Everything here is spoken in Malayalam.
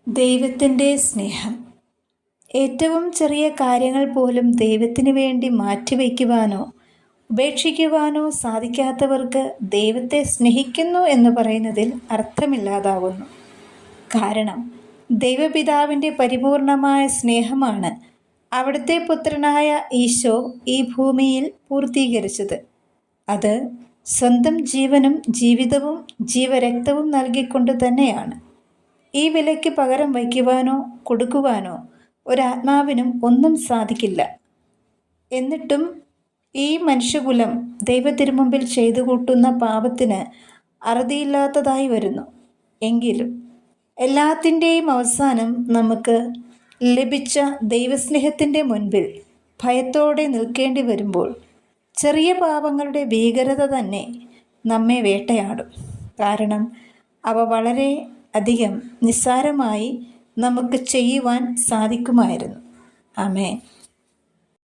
ദൈവത്തിൻ്റെ സ്നേഹം. ഏറ്റവും ചെറിയ കാര്യങ്ങൾ പോലും ദൈവത്തിന് വേണ്ടി മാറ്റിവെക്കുവാനോ ഉപേക്ഷിക്കുവാനോ സാധിക്കാത്തവർക്ക് ദൈവത്തെ സ്നേഹിക്കുന്നു എന്ന് പറയുന്നതിൽ അർത്ഥമില്ലാതാവുന്നു. കാരണം ദൈവപിതാവിൻ്റെ പരിപൂർണമായ സ്നേഹമാണ് അവിടുത്തെ പുത്രനായ ഈശോ ഈ ഭൂമിയിൽ പൂർത്തീകരിച്ചത്. അത് സ്വന്തം ജീവനും ജീവിതവും ജീവരക്തവും നൽകിക്കൊണ്ട് തന്നെയാണ്. ഈ വിലയ്ക്ക് പകരം വയ്ക്കുവാനോ കൊടുക്കുവാനോ ഒരാത്മാവിനും ഒന്നും സാധിക്കില്ല. എന്നിട്ടും ഈ മനുഷ്യകുലം ദൈവത്തിരുമുമ്പിൽ ചെയ്തു കൂട്ടുന്ന പാപത്തിന് അറുതിയില്ലാത്തതായി വരുന്നു. എങ്കിലും എല്ലാത്തിൻ്റെയും അവസാനം നമുക്ക് ലഭിച്ച ദൈവസ്നേഹത്തിൻ്റെ മുൻപിൽ ഭയത്തോടെ നിൽക്കേണ്ടി വരുമ്പോൾ ചെറിയ പാപങ്ങളുടെ ഭീകരത തന്നെ നമ്മെ വേട്ടയാടും. കാരണം അവ വളരെ അധികം നിസ്സാരമായി നമുക്ക് ചെയ്യുവാൻ സാധിക്കുമായിരുന്നു. ആമേൻ.